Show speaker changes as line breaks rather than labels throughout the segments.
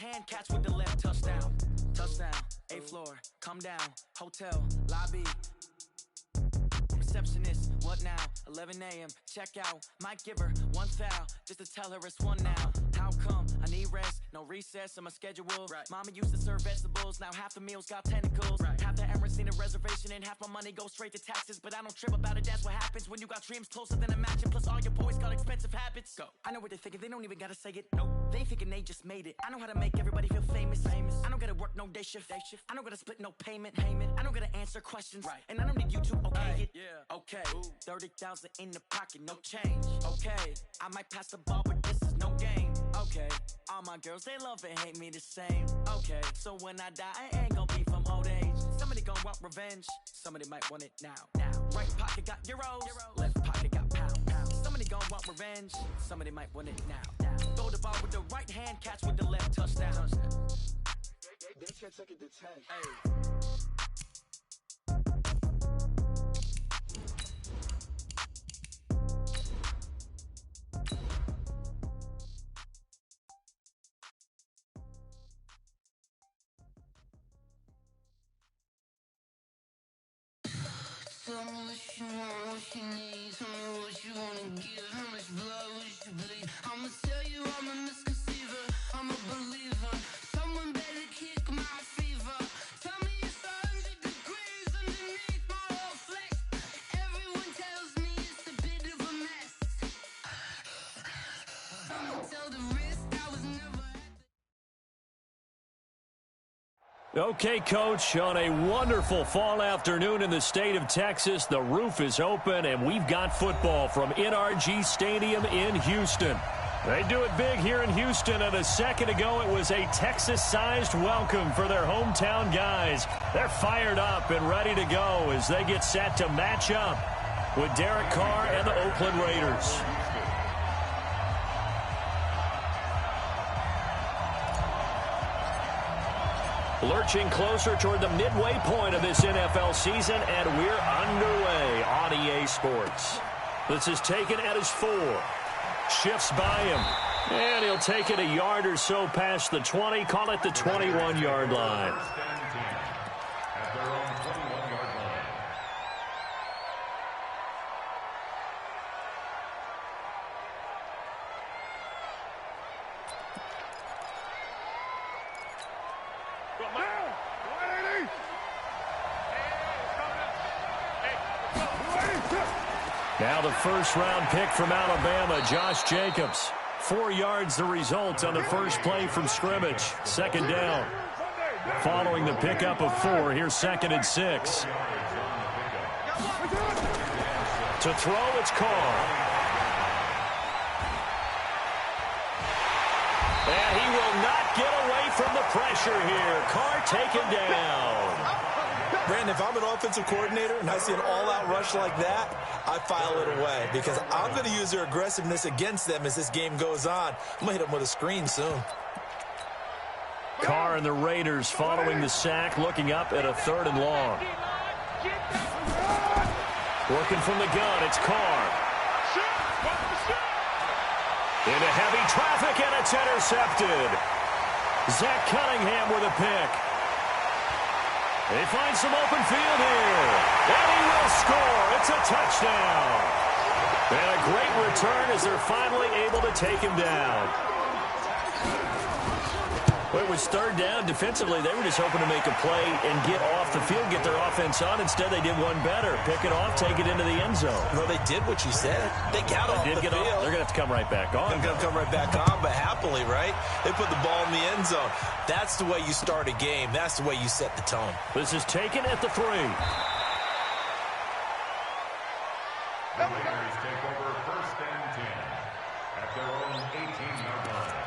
hand, catch with the left, touchdown. Touchdown, 8th floor, come down, hotel, lobby. Receptionist, what now? 11 a.m., check out. Might give her one foul, just to tell her it's one now. How come? I need rest, no recess in my schedule. Right. Mama used to serve vegetables, now half the meals got tentacles. Right. Half the Emirates need a reservation and half my money goes straight to taxes. But I don't trip about it, that's what happens when you got dreams closer than a match. And plus all your boys got expensive habits. Go. I know what they're thinking, they don't even gotta say it. Nope. They ain't thinking they just made it. I know how to make everybody feel famous. I don't gotta work no day shift. I don't gotta split no payment. I don't gotta answer questions. Right. And I don't need you to okay it. Yeah. Okay. 30,000 in the pocket, no change. Okay. I might pass the ball, but this is no game. Okay. All my girls, they love and hate me the same. Okay. So when I die, I ain't gonna be from old age. Somebody gon' want revenge. Somebody might want it now. Right pocket got euros. Left pocket got pound. Somebody gon' want revenge. Somebody might want it now. Throw the ball with the right hand, catch with the left, touchdown. They can't take it to 10. Hey.
Tell me what you want, what you need. Tell me what you wanna give. How much blood would you bleed? I'ma tell you I'm a misconceiver. I'm a believer. Someone better kick my fever. Tell me it's 100 degrees underneath my whole flesh. Everyone tells me it's a bit of a mess. I'ma tell the risk I was never at the...
Okay, Coach, on a wonderful fall afternoon in the state of Texas, the roof is open, and we've got football from NRG Stadium in Houston. They do it big here in Houston, and a second ago it was a Texas-sized welcome for their hometown guys. They're fired up and ready to go as they get set to match up with Derek Carr and the Oakland Raiders. Lurching closer toward the midway point of this NFL season, and we're underway on EA Sports. This is taken at his 4. Shifts by him, and he'll take it a yard or so past the 20, call it the 21-yard line. Now the first-round pick from Alabama, Josh Jacobs. 4 yards the result on the first play from scrimmage. Second down. Following the pickup of 4, here's 2nd and 6. To throw, it's Carr. And he will not get away from the pressure here. Carr taken down.
Brandon, if I'm an offensive coordinator and I see an all-out rush like that, I file it away because I'm going to use their aggressiveness against them as this game goes on. I'm going to hit them with a screen soon.
Carr and the Raiders following the sack, looking up at a 3rd and long. Working from the gun, it's Carr. Into heavy traffic, and it's intercepted. Zach Cunningham with a pick. They find some open field here. And he will score. It's a touchdown. And a great return as they're finally able to take him down. Well, it was 3rd down. Defensively, they were just hoping to make a play and get off the field, get their offense on. Instead, they did one better. Pick it off, take it into the end zone.
Well, they did what you said. They got off the field.
They're going to have to come right back on.
They're going to come right back on, but happily, right? They put the ball in the end zone. That's the way you start a game. That's the way you set the tone.
This is taken at the 3.
The Raiders take over 1st and 10 at their own 18-yard line.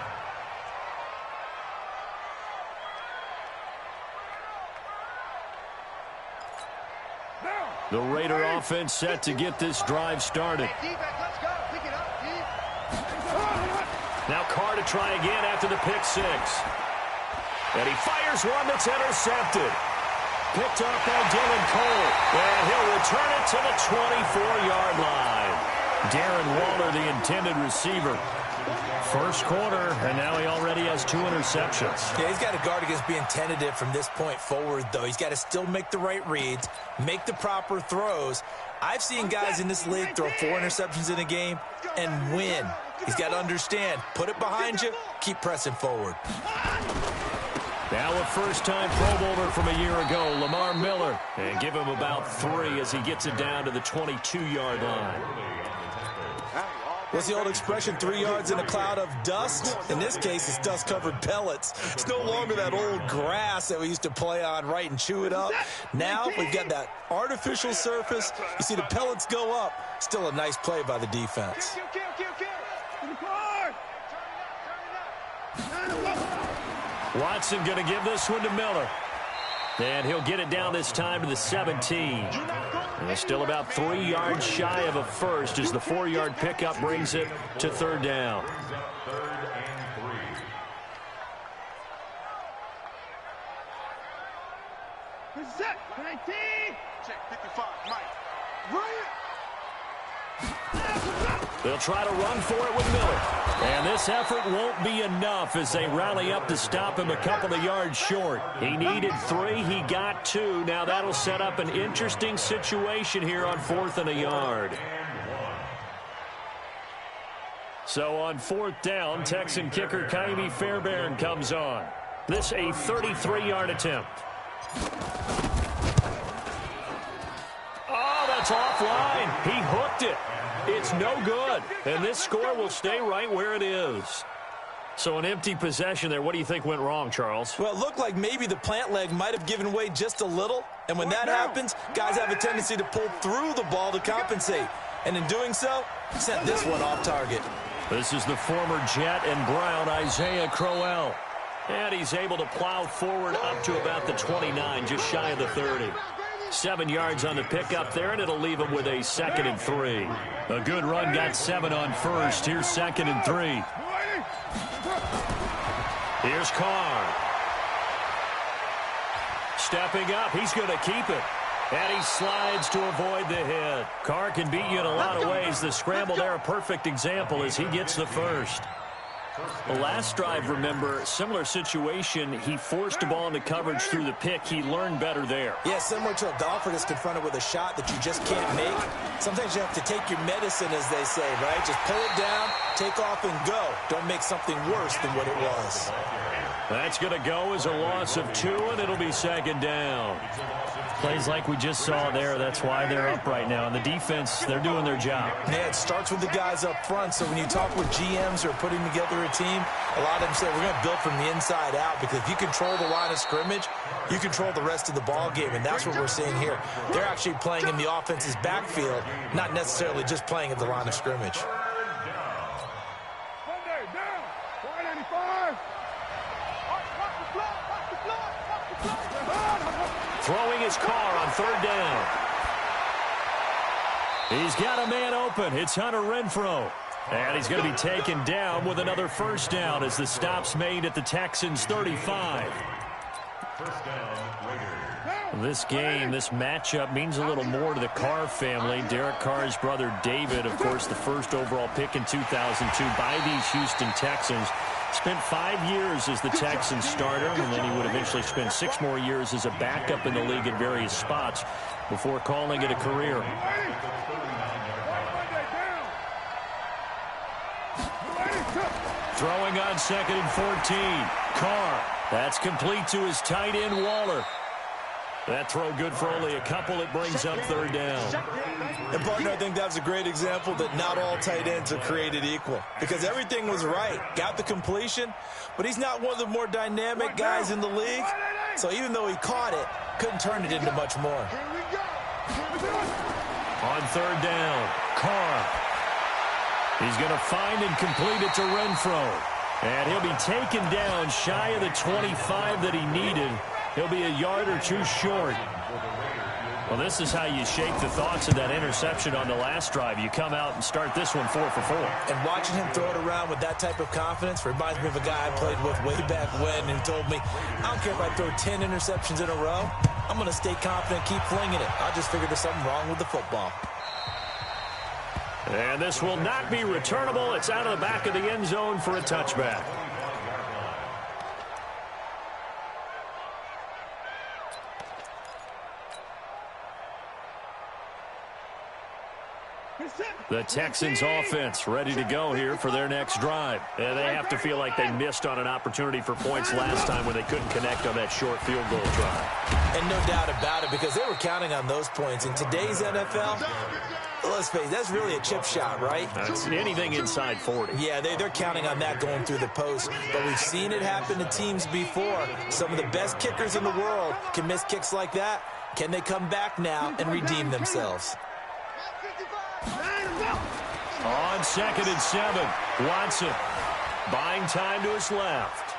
The Raider offense set to get this drive started. Now Carr to try again after the pick 6. And he fires one that's intercepted. Picked up by Dylan Cole. And he'll return it to the 24-yard line. Darren Waller, the intended receiver. First quarter, and now he already has 2 interceptions.
Yeah, he's got to guard against being tentative from this point forward, though. He's got to still make the right reads, make the proper throws. I've seen guys in this league throw 4 interceptions in a game and win. He's got to understand, put it behind you, keep pressing forward.
Now a first-time Pro Bowler from a year ago, Lamar Miller. And give him about 3 as he gets it down to the 22-yard line.
What's the old expression, 3 yards in a cloud of dust? In this case, it's dust-covered pellets. It's no longer that old grass that we used to play on, right, and chew it up. Now we've got that artificial surface. You see the pellets go up. Still a nice play by the defense.
Watson going to give this one to Miller. And he'll get it down this time to the 17. And still about 3 yards shy of a first as the 4-yard pickup brings it to 3rd down.
Set 19. Check 55, Mike.
They'll try to run for it with Miller. And this effort won't be enough as they rally up to stop him a couple of yards short. He needed 3. He got 2. Now that'll set up an interesting situation here on 4th and a yard. So on 4th down, Texan kicker Kaimi Fairbairn comes on. This a 33-yard attempt. Oh, that's offline. He hooked it. It's no good, and this score will stay right where it is. So an empty possession there. What do you think went wrong, Charles?
Well, it looked like maybe the plant leg might have given way just a little, and when that happens, guys have a tendency to pull through the ball to compensate, and in doing so, sent this one off target.
This is the former Jet and Brown, Isaiah Crowell, and he's able to plow forward up to about the 29, just shy of the 30. 7 yards on the pickup there, and it'll leave him with a 2nd and 3. A good run got 7 on first. Here's 2nd and 3. Here's Carr. Stepping up, he's going to keep it. And he slides to avoid the hit. Carr can beat you in a lot of ways. The scramble there, a perfect example as he gets the first. The last drive, remember, similar situation. He forced the ball into coverage through the pick. He learned better there.
Yeah, similar to a golfer that's confronted with a shot that you just can't make. Sometimes you have to take your medicine, as they say, right? Just pull it down, take off, and go. Don't make something worse than what it was.
That's going to go as a loss of 2, and it'll be 2nd down. Plays like we just saw there. That's why they're up right now. And the defense, they're doing their job.
Yeah, it starts with the guys up front. So when you talk with GMs who are putting together a team, a lot of them say we're going to build from the inside out, because if you control the line of scrimmage, you control the rest of the ball game, and that's what we're seeing here. They're actually playing in the offense's backfield, not necessarily just playing at the line of scrimmage.
Throwing his Carr on 3rd down. He's got a man open. It's Hunter Renfrow. And he's going to be taken down with another first down as the stop's made at the Texans' 35. This game, this matchup means a little more to the Carr family. Derek Carr's brother David, of course, the first overall pick in 2002 by these Houston Texans. Spent 5 years as the Texans starter, and then he would eventually spend 6 more years as a backup in the league at various spots before calling it a career. Throwing on 2nd and 14. Carr. That's complete to his tight end, Waller. That throw good for only a couple. It brings up 3rd down.
And, partner, I think that was a great example that not all tight ends are created equal, because everything was right. Got the completion, but he's not one of the more dynamic guys in the league. So even though he caught it, couldn't turn it into much more.
On 3rd down, Carr. He's going to find and complete it to Renfrow. And he'll be taken down shy of the 25 that he needed. He'll be a yard or 2 short. Well, this is how you shake the thoughts of that interception on the last drive. You come out and start this one 4 for 4.
And watching him throw it around with that type of confidence reminds me of a guy I played with way back when who told me, I don't care if I throw 10 interceptions in a row. I'm going to stay confident, keep flinging it. I just figured there's something wrong with the football.
And this will not be returnable. It's out of the back of the end zone for a touchback. The Texans offense ready to go here for their next drive. And they have to feel like they missed on an opportunity for points last time when they couldn't connect on that short field goal try.
And no doubt about it, because they were counting on those points. In today's NFL, let's face it, that's really a chip shot, right?
That's anything inside 40.
Yeah, they're counting on that going through the post. But we've seen it happen to teams before. Some of the best kickers in the world can miss kicks like that. Can they come back now and redeem themselves?
On 2nd and 7, Watson buying time to his left.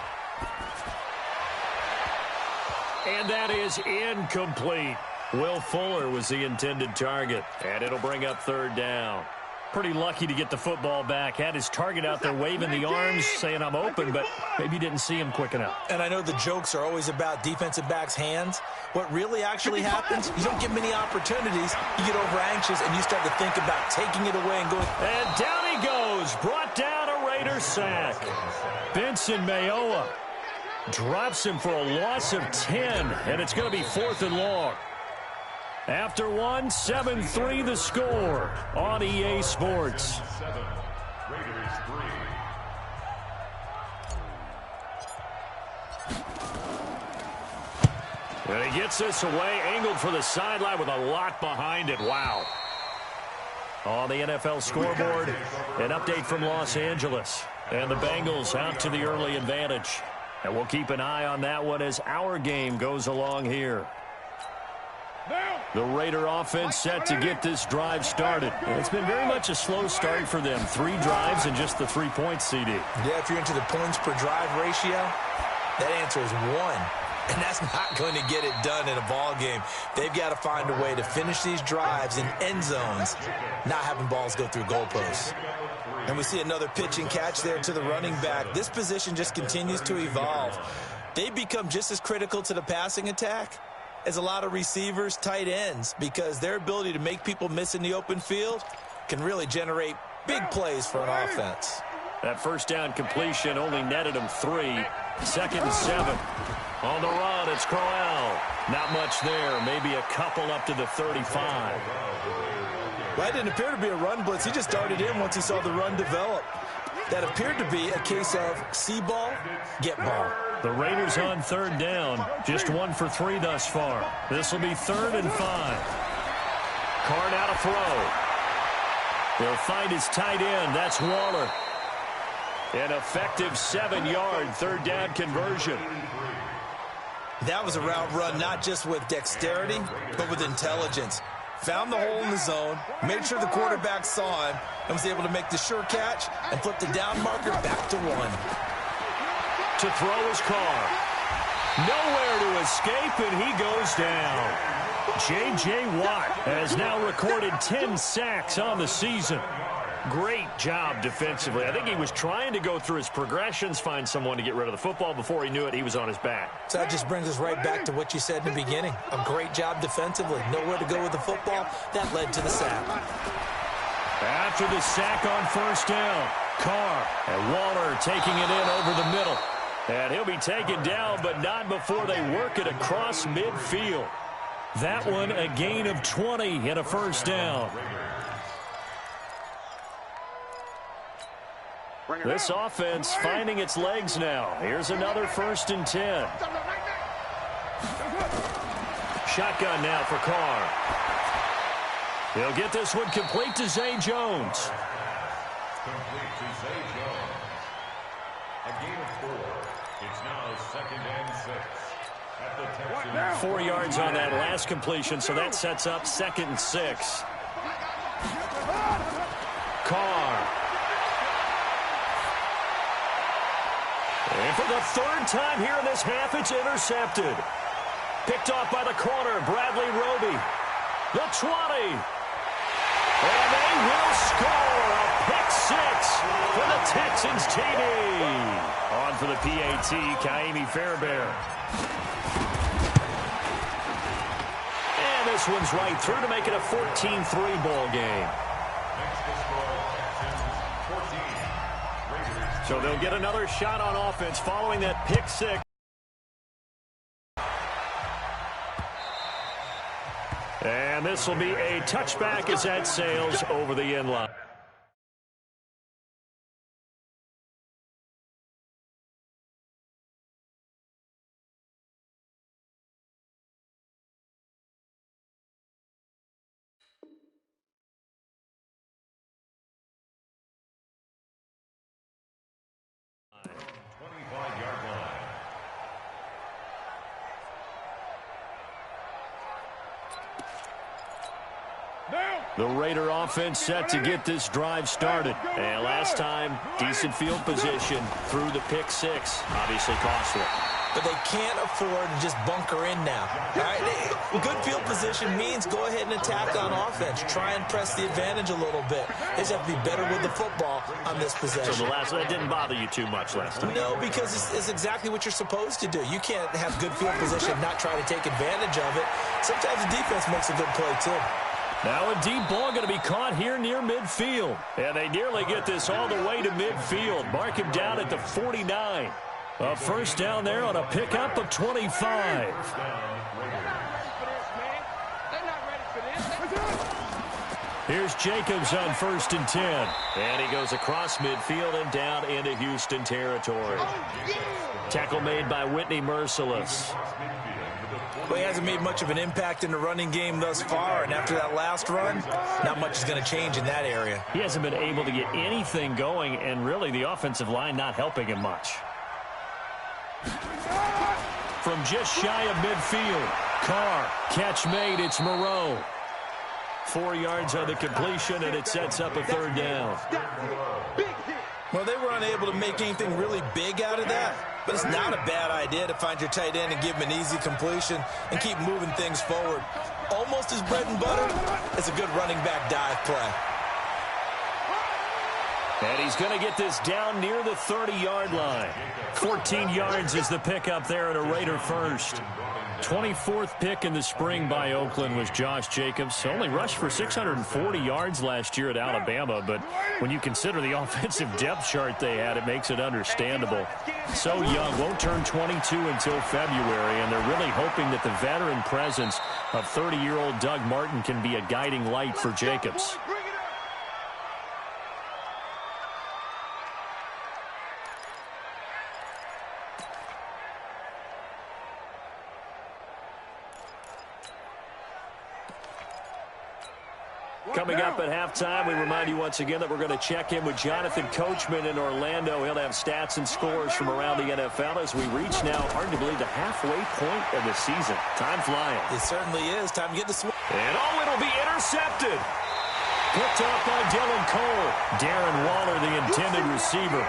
And that is incomplete. Will Fuller was the intended target, and it'll bring up 3rd down. Pretty lucky to get the football back. Had his target out there waving the arms, saying I'm open, but maybe didn't see him quick enough.
And I know the jokes are always about defensive backs' hands. What really actually happens, you don't get many opportunities. You get over anxious, and you start to think about taking it away and going.
And down he goes. Brought down a Raider sack. Benson Mayowa drops him for a loss of 10, and it's going to be 4th and long. After 1, 7-3 the score on EA Sports.
Raiders 3.
And he gets this away, angled for the sideline with a lot behind it. Wow. On the NFL scoreboard, an update from Los Angeles. And the Bengals out to the early advantage. And we'll keep an eye on that one as our game goes along here. The Raider offense set to get this drive started. It's been very much a slow start for them. 3 drives and just the 3 points, CD.
Yeah, if you're into the points per drive ratio, that answer is 1. And that's not going to get it done in a ball game. They've got to find a way to finish these drives in end zones, not having balls go through goalposts. And we see another pitch and catch there to the running back. This position just continues to evolve. They become just as critical to the passing attack as a lot of receivers, tight ends, because their ability to make people miss in the open field can really generate big plays for an offense.
That first down completion only netted him 3. 2nd and 7. On the run, it's Crowell. Not much there. Maybe a couple up to the 35.
Well, it didn't appear to be a run blitz. He just darted in once he saw the run develop. That appeared to be a case of see ball, get ball.
The Raiders on 3rd down. Just 1 for 3 thus far. This will be 3rd and 5. Carr now to throw. He'll find his tight end. That's Waller. An effective 7-yard 3rd down conversion.
That was a route run not just with dexterity, but with intelligence. Found the hole in the zone, made sure the quarterback saw him, and was able to make the sure catch and flip the down marker back to 1.
To throw his Carr. Nowhere to escape, and he goes down. J.J. Watt has now recorded 10 sacks on the season. Great job defensively. I think he was trying to go through his progressions, find someone to get rid of the football. Before he knew it, he was on his back.
So that just brings us right back to what you said in the beginning. A great job defensively. Nowhere to go with the football. That led to the sack.
After the sack on 1st down, Carr and Waller taking it in over the middle. And he'll be taken down, but not before they work it across midfield. That one a gain of 20 and a 1st down. This offense finding its legs now. Here's another 1st and 10. Shotgun now for Carr. He'll get this one complete to Zay Jones.
Complete to Zay Jones. A gain of 4. It's now 2nd and 6. At the Texans.
4 yards on that last completion, so that sets up 2nd and 6. Carr. And for the 3rd time here in this half, it's intercepted. Picked off by the corner, Bradley Roby. The 20. And they will score a pick 6 for the Texans TD. On for the PAT, Kaimi Fairbairn. And this one's right through to make it a 14-3 ball game.
Next to score
So they'll get another shot on offense following that pick six. And this will be a touchback as that sails over the end line. The Raider offense set to get this drive started. And last time, decent field position through the pick six. Obviously costly.
But they can't afford to just bunker in now. All right? Good field position means go ahead and attack on offense. Try and press the advantage a little bit. They just have to be better with the football on this possession.
So that didn't bother you too much last time?
No, because it's exactly what you're supposed to do. You can't have good field position and not try to take advantage of it. Sometimes the defense makes a good play, too.
Now a deep ball going to be caught here near midfield. And they nearly get this all the way to midfield. Mark him down at the 49. A first down there on a pickup of 25. Here's Jacobs on 1st and 10. And he goes across midfield and down into Houston territory. Tackle made by Whitney Merciless.
Well, he hasn't made much of an impact in the running game thus far, and after that last run, not much is going to change in that area.
He hasn't been able to get anything going, and really the offensive line not helping him much. From just shy of midfield, Carr, catch made, it's Moreau. 4 yards on the completion, and it sets up a third down.
Well, they were unable to make anything really big out of that, but it's not a bad idea to find your tight end and give him an easy completion and keep moving things forward. Almost his bread and butter. It's a good running back dive play.
And he's going to get this down near the 30-yard line. 14 yards is the pickup there and a Raider first. 24th pick in the spring by Oakland was Josh Jacobs. Only rushed for 640 yards last year at Alabama, but when you consider the offensive depth chart they had, it makes it understandable. So young, won't turn 22 until February, and they're really hoping that the veteran presence of 30-year-old Doug Martin can be a guiding light for Jacobs. Coming up at halftime, we remind you once again that we're going to check in with Jonathan Coachman in Orlando. He'll have stats and scores from around the NFL as we reach now, hard to believe, the halfway point of the season. Time flying.
It certainly is. Time to get the swing.
And it'll be intercepted. Picked off by Dylan Cole. Darren Waller, the intended receiver.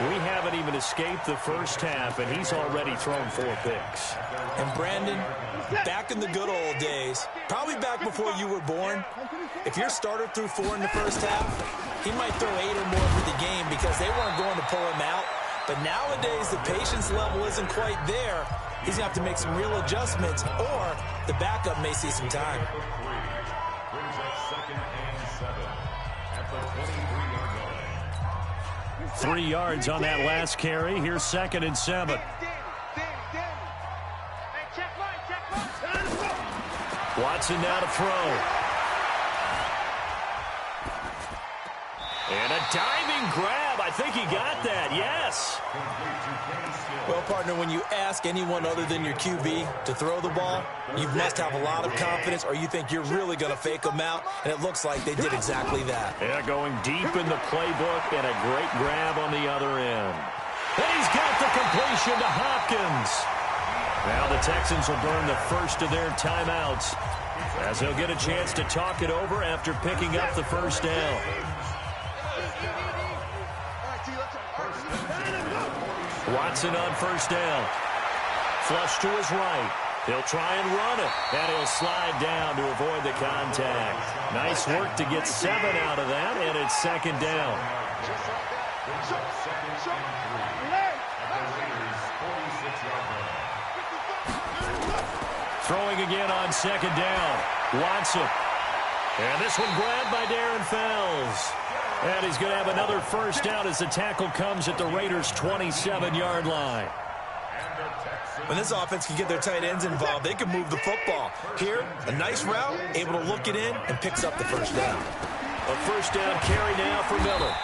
We haven't even escaped the first half, and he's already thrown 4 picks.
And Brandon, back in the good old days, probably back before you were born, if your starter threw 4 in the first half, he might throw 8 or more for the game because they weren't going to pull him out. But nowadays, the patience level isn't quite there. He's going to have to make some real adjustments, or the backup may see some time.
3 yards on that last carry. Here's 2nd and 7. Watson now to throw. And a diving grab. I think he got that. Yes.
Well, partner, when you ask anyone other than your QB to throw the ball, you must have a lot of confidence, or you think you're really going to fake them out, and it looks like they did exactly that.
Yeah, going deep in the playbook, and a great grab on the other end. And he's got the completion to Hopkins. Now the Texans will burn the first of their timeouts as they'll get a chance to talk it over after picking up the first down. Watson on first down. Flush to his right. He'll try and run it, and he'll slide down to avoid the contact. Nice work to get 7 out of that, and it's 2nd down. Throwing again on 2nd down. Watson. And this one grabbed by Darren Fells. And he's going to have another first down as the tackle comes at the Raiders' 27-yard line.
When this offense can get their tight ends involved, they can move the football. Here, a nice route, able to look it in, and picks up the first down.
A first down carry now for Miller.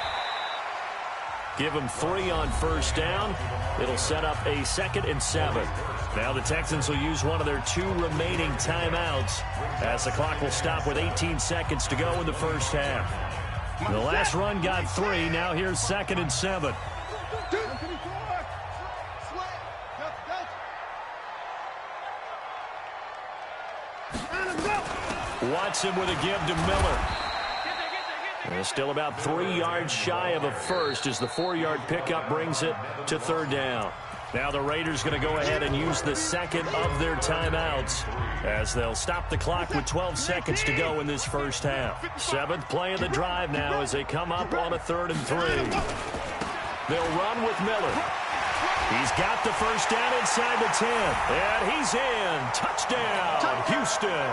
Give him 3 on first down. It'll set up a 2nd and 7. Now the Texans will use one of their 2 remaining timeouts as the clock will stop with 18 seconds to go in the first half. The last run got 3. Now here's 2nd and 7. Watson with a give to Miller. And still about 3 yards shy of a first as the 4-yard pickup brings it to 3rd down. Now the Raiders going to go ahead and use the 2nd of their timeouts as they'll stop the clock with 12 seconds to go in this first half. 7th play of the drive now as they come up on a 3rd and 3. They'll run with Miller. He's got the first down inside the 10. And he's in. Touchdown, Houston.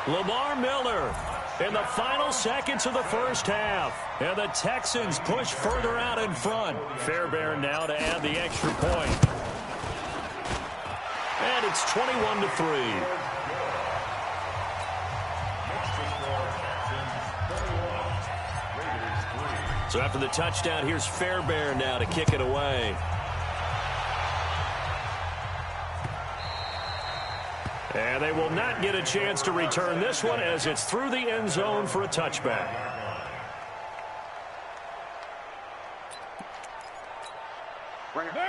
Lamar Miller in the final seconds of the first half. And the Texans push further out in front. Fairbairn now to add the extra point. And it's 21-3. So after the touchdown, here's Fairbairn now to kick it away. And they will not get a chance to return this one as it's through the end zone for a touchback.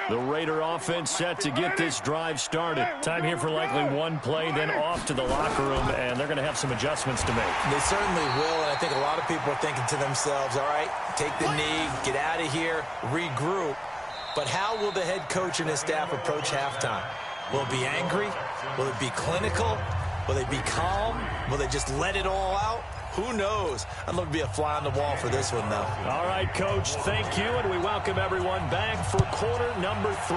The Raider offense set to get this drive started. Time here for likely one play, then off to the locker room, and they're going to have some adjustments to make.
They certainly will, and I think a lot of people are thinking to themselves, all right, take the knee, get out of here, regroup. But how will the head coach and his staff approach halftime? Will it be angry? Will it be clinical? Will they be calm? Will they just let it all out? Who knows? I'd love to be a fly on the wall for this one, though.
All right, Coach, thank you, and we welcome everyone back for quarter number 3.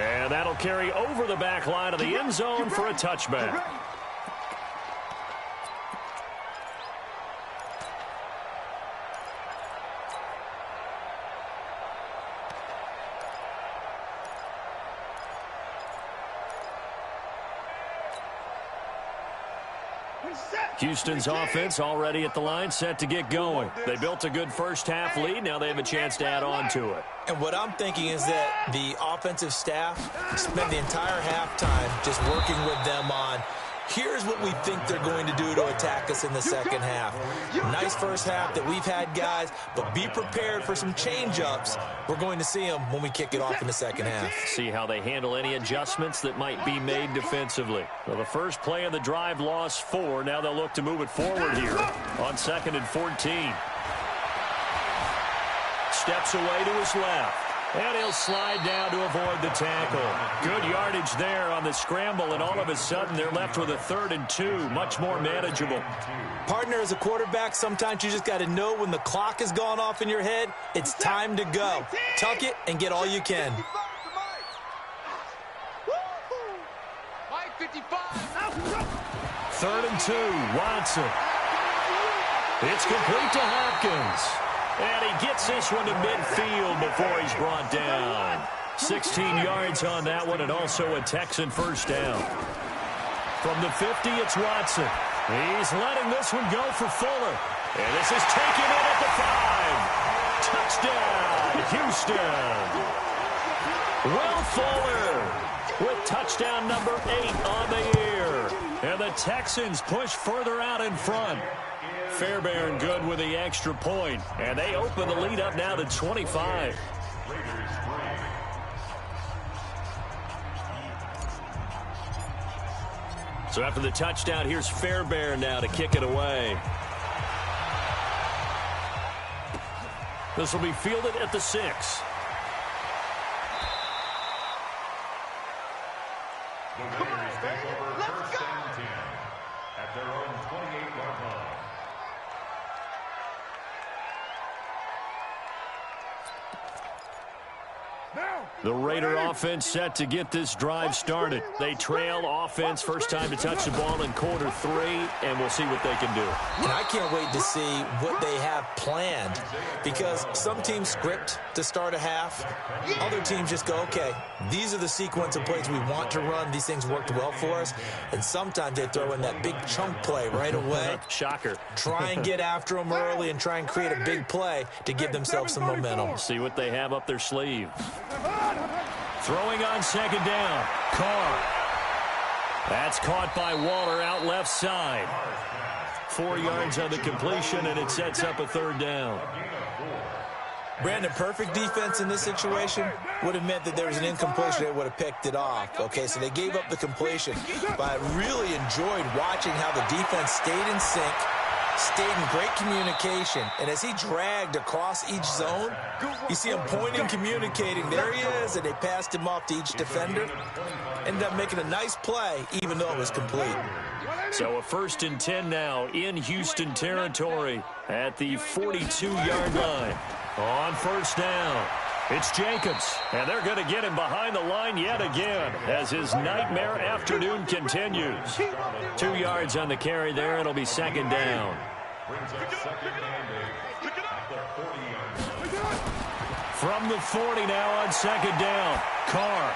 And that'll carry over the back line of the end zone for a touchback. Houston's offense already at the line, set to get going. They built a good first-half lead. Now they have a chance to add on to it.
And what I'm thinking is that the offensive staff spent the entire halftime just working with them on, here's what we think they're going to do to attack us in the second half. Nice first half that we've had, guys, but be prepared for some change-ups. We're going to see them when we kick it off in the second half.
See how they handle any adjustments that might be made defensively. Well, the first play of the drive lost 4. Now they'll look to move it forward here on 2nd and 14. Steps away to his left. And he'll slide down to avoid the tackle. Good yardage there on the scramble, and all of a sudden they're left with a 3rd and 2. Much more manageable.
Partner, as a quarterback, sometimes you just got to know when the clock has gone off in your head, it's time to go. Tuck it and get all you can.
Third and 2, Watson. It's complete to Hopkins. And he gets this one to midfield before he's brought down. 16 yards on that one, and also a Texan first down. From the 50, it's Watson. He's letting this one go for Fuller. And this is taken in at the 5. Touchdown, Houston. Will Fuller with touchdown number 8 on the year. And the Texans push further out in front. Fairbairn good with the extra point. And they open the lead up now to 25. So after the touchdown, here's Fairbairn now to kick it away. This will be fielded at the 6.
The Raiders take over first and 10 at their own 28-yard line.
The Raider offense set to get this drive started. They trail offense, first time to touch the ball in quarter 3, and we'll see what they can do.
And I can't wait to see what they have planned, because some teams script to start a half. Other teams just go, okay, these are the sequence of plays we want to run. These things worked well for us. And sometimes they throw in that big chunk play right away.
Shocker.
Try and get after them early and try and create a big play to give themselves some momentum.
See what they have up their sleeve. Throwing on second down. Carr. That's caught by Waller out left side. 4 yards on the completion, and it sets up a third down.
Brandon, perfect defense in this situation would have meant that there was an incompletion. They would have picked it off. Okay, so they gave up the completion. But I really enjoyed watching how the defense stayed in sync, stayed in great communication. And as he dragged across each zone, you see him pointing, communicating. There he is, and they passed him off to each defender. Ended up making a nice play, even though it was complete.
So a 1st and 10 now in Houston territory at the 42-yard line. On first down, it's Jacobs, and they're going to get him behind the line yet again as his nightmare afternoon continues. 2 yards on the carry there. It'll be second down. From the 40 now on second down, Carr.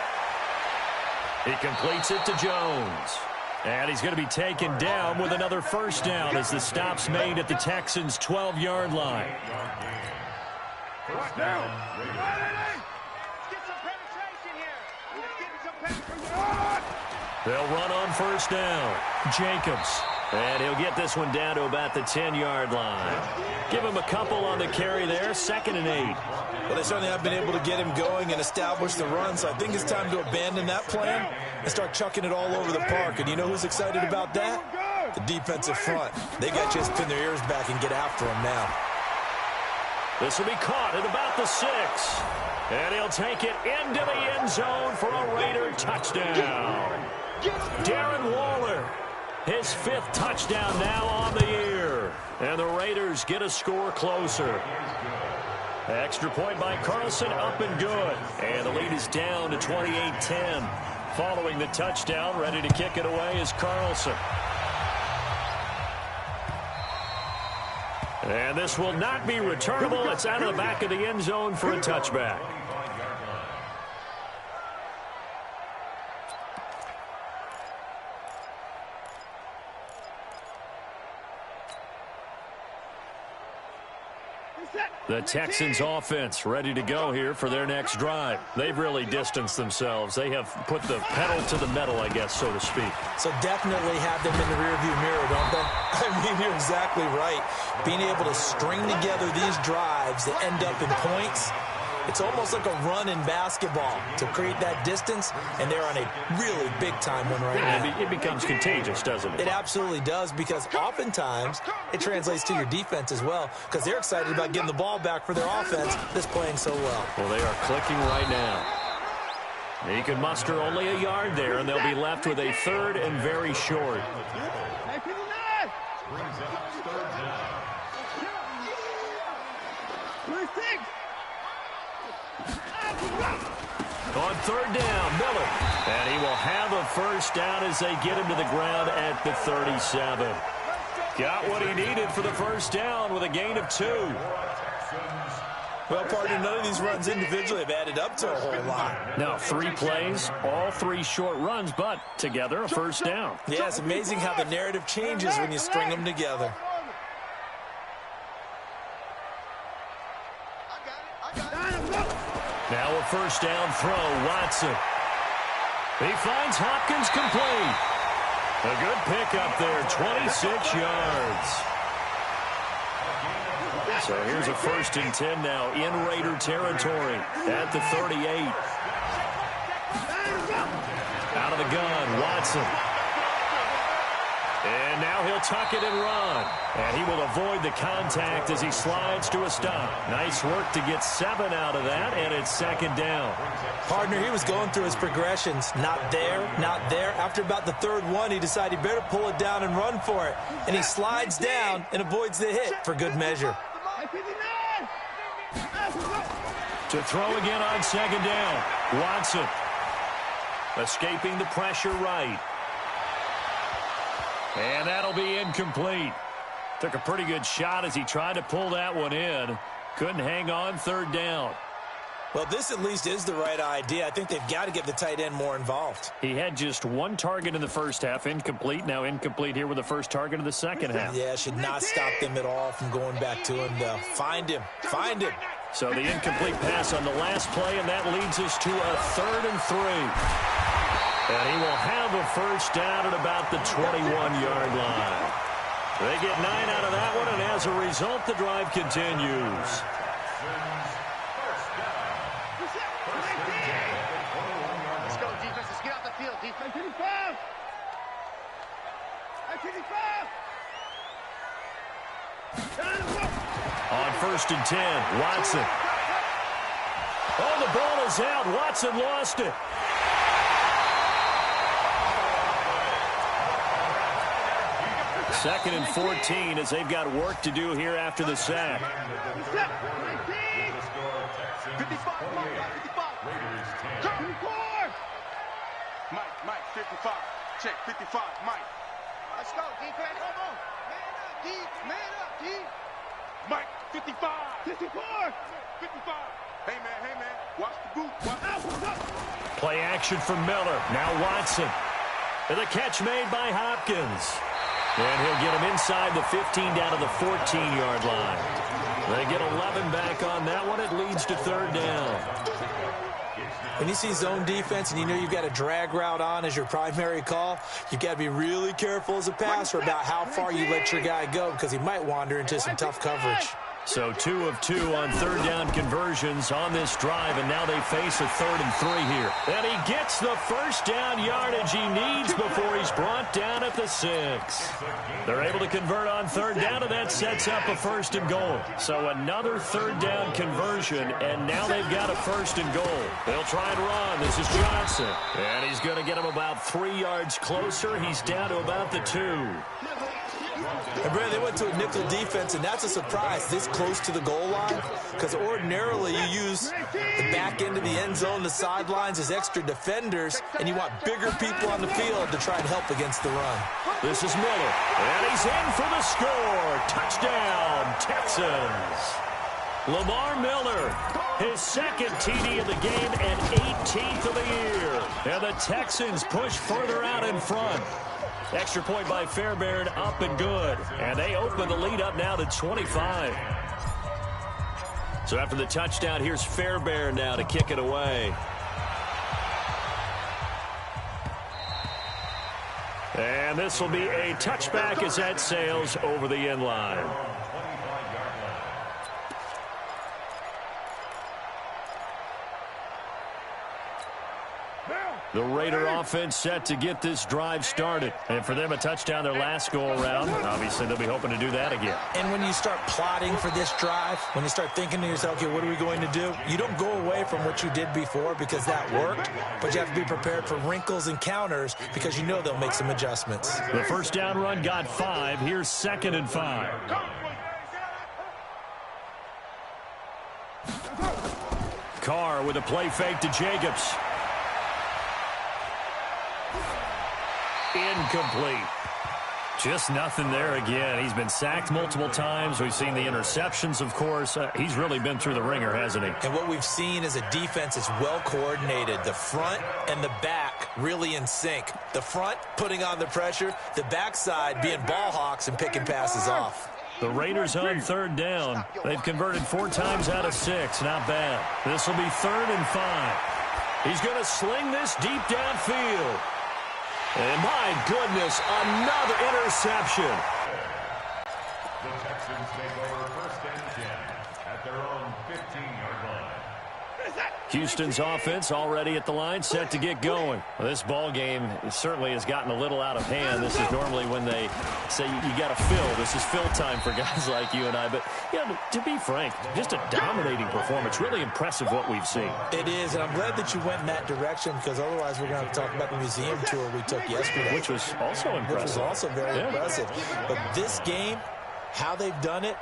He completes it to Jones. And he's going to be taken down with another first down as the stop's made at the Texans' 12-yard line.
First down.
They'll run on first down. Jacobs. And he'll get this one down to about the 10-yard line. Give him a couple on the carry there. 2nd and 8.
Well, they certainly have been able to get him going and establish the run, so I think it's time to abandon that plan and start chucking it all over the park. And you know who's excited about that? The defensive front. They got to just pin their ears back and get after him now.
This will be caught at about the 6. And he'll take it into the end zone for a Raider touchdown. Darren Waller, his 5th touchdown now on the year. And the Raiders get a score closer. Extra point by Carlson, up and good. And the lead is down to 28-10. Following the touchdown, ready to kick it away is Carlson. And this will not be returnable. It's out of the back of the end zone for a touchback. The Texans offense ready to go here for their next drive. They've really distanced themselves. They have put the pedal to the metal, I guess, so to speak.
So definitely have them in the rearview mirror, don't they? I mean, you're exactly right. Being able to string together these drives that end up in points, it's almost like a run in basketball to create that distance, and they're on a really big-time one right now.
It becomes contagious, doesn't it?
It absolutely does, because oftentimes it translates to your defense as well, because they're excited about getting the ball back for their offense that's playing so well.
Well, they are clicking right now. He can muster only a yard there, and they'll be left with a 3rd and very short. On 3rd down, Miller. And he will have a first down as they get him to the ground at the 37. Got what he needed for the first down with a gain of 2.
Well, partner, none of these runs individually have added up to a whole lot.
Now, 3 plays, all 3 short runs, but together a first down.
Yeah, it's amazing how the narrative changes when you string them together.
Now a first down throw, Watson. He finds Hopkins complete. A good pickup there, 26 yards. So here's a 1st and 10 now in Raider territory at the 38. Out of the gun, Watson. And now he'll tuck it and run. And he will avoid the contact as he slides to a stop. Nice work to get 7 out of that, and it's 2nd down.
Partner, he was going through his progressions. Not there, not there. After about the 3rd one, he decided he better pull it down and run for it. And he slides down and avoids the hit for good measure.
To throw again on second down. Watson escaping the pressure right. And that'll be incomplete. Took a pretty good shot as he tried to pull that one in. Couldn't hang on third down.
Well, this at least is the right idea. I think they've got to get the tight end more involved.
He had just one target in the first half, incomplete. Now incomplete here with the first target of the second half.
Yeah, should not stop them at all from going back to him, though. Find him. Find him.
So the incomplete pass on the last play, and that leads us to a 3rd and 3. And he will have a first down at about the 21-yard line. They get 9 out of that one, and as a result, the drive continues. On 1st and 10, Watson. Oh, the ball is out. Watson lost it. Second and 14 as they've got work to do here after the sack.
55. Check, 55, Mike. Let's go, defense. Come on. Man up, D. Mike, 55. 54. 55. Hey, man. Watch the boot. Watch out.
Play action from Miller. Now Watson. And the catch made by Hopkins. And he'll get him inside the 15 down to the 14-yard line. They get 11 back on that one. It leads to 3rd down.
When you see zone defense and you know you've got a drag route on as your primary call, you've got to be really careful as a passer about how far you let your guy go because he might wander into some tough coverage.
So 2 of 2 on 3rd down conversions on this drive, and now they face a 3rd and 3 here. And he gets the first down yardage he needs before he's brought down at the 6. They're able to convert on 3rd down, and that sets up a 1st and goal. So another 3rd down conversion, and now they've got a 1st and goal. They'll try and run. This is Johnson. And he's going to get him about 3 yards closer. He's down to about the 2.
And Brad, they went to a nickel defense, and that's a surprise this close to the goal line because ordinarily you use the back end of the end zone, the sidelines as extra defenders, and you want bigger people on the field to try and help against the run.
This is Miller, and he's in for the score. Touchdown, Texans. Lamar Miller, his 2nd TD of the game and 18th of the year. And the Texans push further out in front. Extra point by Fairbairn, up and good. And they open the lead up now to 25. So after the touchdown, here's Fairbairn now to kick it away. And this will be a touchback as that sails over the end line. The Raider offense set to get this drive started. And for them, a touchdown their last go-around. Obviously, they'll be hoping to do that again.
And when you start plotting for this drive, when you start thinking to yourself, okay, what are we going to do? You don't go away from what you did before because that worked, but you have to be prepared for wrinkles and counters because you know they'll make some adjustments.
The first down run got 5. Here's 2nd and 5. Carr with a play fake to Jacobs. Incomplete. Just nothing there again. He's been sacked multiple times. We've seen the interceptions, of course. He's really been through the ringer, hasn't he?
And what we've seen is a defense that's well coordinated. The front and the back really in sync. The front putting on the pressure, the backside being ball hawks and picking passes off.
The Raiders on 3rd down. They've converted 4 times out of 6. Not bad. This will be 3rd and 5. He's going to sling this deep downfield. And my goodness, another interception.
The Texans take over 1st and 10 at their own 15-yard line.
Houston's offense already at the line, set to get going. Well, this ball game certainly has gotten a little out of hand. This is normally when they say you got to fill. This is fill time for guys like you and I. But, yeah, to be frank, just a dominating performance. Really impressive what we've seen.
It is, and I'm glad that you went in that direction because otherwise we're going to have to talk about the museum tour we took yesterday.
Which was also impressive.
Which was also very impressive. But this game, how they've done it,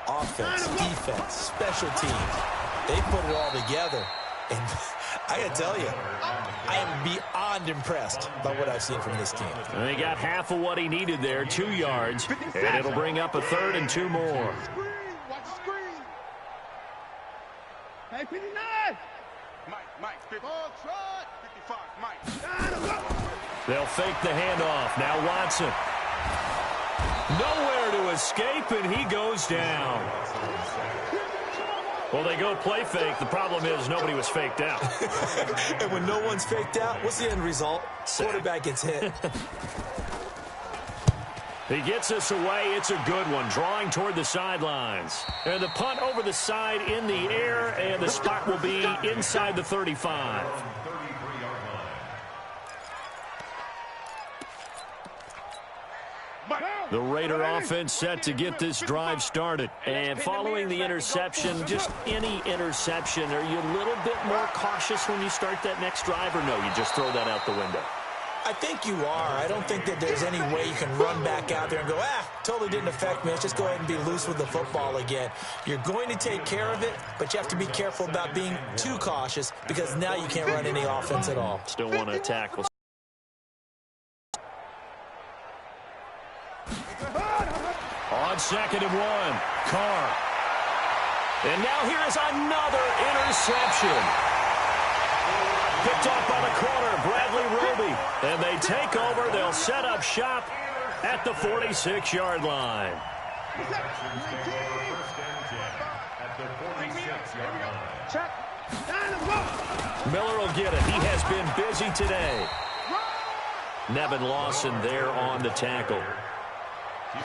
offense, defense, special teams. They put it all together. And I got to tell you, I am beyond impressed by what I've seen from this team.
And they got half of what he needed there, 2 yards, and it'll bring up a 3rd and 2 more.
Watch the screen. Hey, 59. Mike, 50. Ball trot. 55, Mike.
They'll fake the handoff. Now Watson. Nowhere to escape, and he goes down. Well, they go play fake. The problem is nobody was faked out.
And when no one's faked out, what's the end result? Quarterback gets hit.
He gets us away. It's a good one, drawing toward the sidelines. And the punt over the side in the air, and the spot will be inside the 35. The Raider offense set to get this drive started. And following the interception, just any interception, are you a little bit more cautious when you start that next drive, or no, you just throw that out the window?
I think you are. I don't think that there's any way you can run back out there and go, totally didn't affect me. Let's just go ahead and be loose with the football again. You're going to take care of it, but you have to be careful about being too cautious because now you can't run any offense at all.
Still want to tackle. On 2nd and 1, Carr. And now here is another interception. Picked off by the corner, Bradley Roby. And they take over. They'll set up shop at the 46-yard line. Miller will get it. He has been busy today. Nevin Lawson there on the tackle.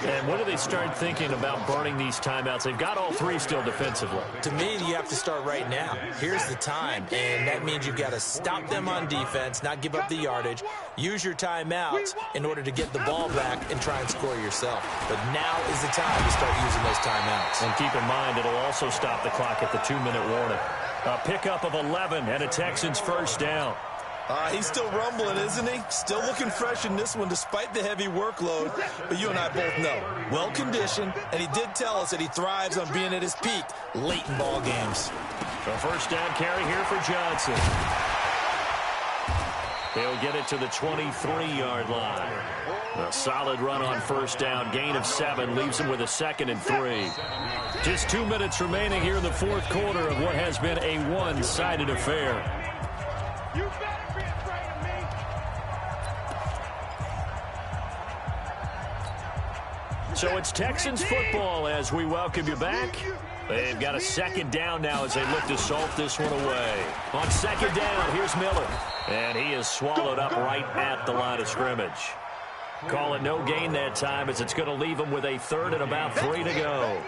And when do they start thinking about burning these timeouts? They've got all 3 still defensively.
To me, you have to start right now. Here's the time, and that means you've got to stop them on defense, not give up the yardage, use your timeouts in order to get the ball back and try and score yourself. But now is the time to start using those timeouts.
And keep in mind, it'll also stop the clock at the 2-minute warning. A pickup of 11 and a Texans first down.
He's still rumbling, isn't he? Still looking fresh in this one despite the heavy workload. But you and I both know, well-conditioned, and he did tell us that he thrives on being at his peak late in ball games.
A first down carry here for Johnson. He'll get it to the 23-yard line. A solid run on first down. Gain of 7 leaves him with a 2nd and 3. Just 2 minutes remaining here in the 4th quarter of what has been a one-sided affair.
You better be afraid of me.
So it's Texans football as we welcome you back. They've got a 2nd down now as they look to salt this one away. On 2nd down, here's Miller. And he is swallowed up right at the line of scrimmage. Call it no gain that time as it's going to leave him with a 3rd and about 3 to go.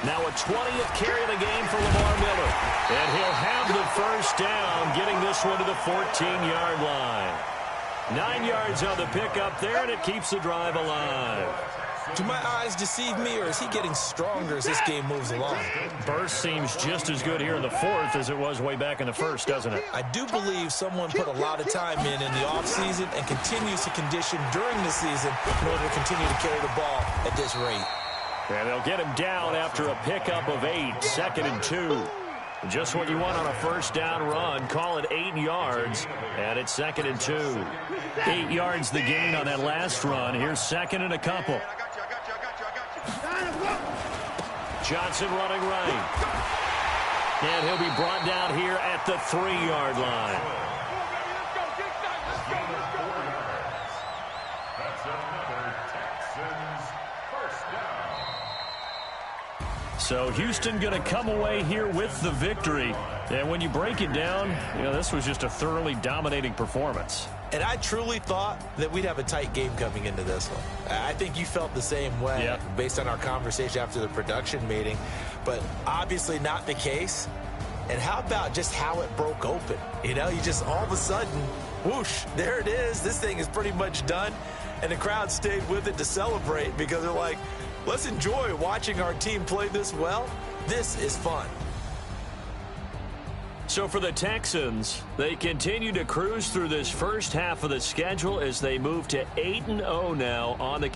Now a 20th carry of the game for Lamar Miller. And he'll have the first down, getting this one to the 14-yard line. 9 yards on the pickup there, and it keeps the drive alive.
Do my eyes deceive me, or is he getting stronger as this game moves along?
Burst seems just as good here in the 4th as it was way back in the 1st, doesn't it?
I do believe someone put a lot of time in the offseason and continues to condition during the season in order to continue to carry the ball at this rate.
And they'll get him down after a pickup of 8, 2nd and 2. Just what you want on a first down run. Call it 8 yards, and it's 2nd and 2. 8 yards the gain on that last run. Here's 2nd and a couple. Johnson running right. And he'll be brought down here at the 3-yard line. So Houston going to come away here with the victory. And when you break it down, this was just a thoroughly dominating performance.
And I truly thought that we'd have a tight game coming into this one. I think you felt the same way based on our conversation after the production meeting. But obviously not the case. And how about just how it broke open? You just all of a sudden, whoosh, there it is. This thing is pretty much done. And the crowd stayed with it to celebrate because they're like, let's enjoy watching our team play this well. This is fun.
So for the Texans, they continue to cruise through this first half of the schedule as they move to 8-0 now on the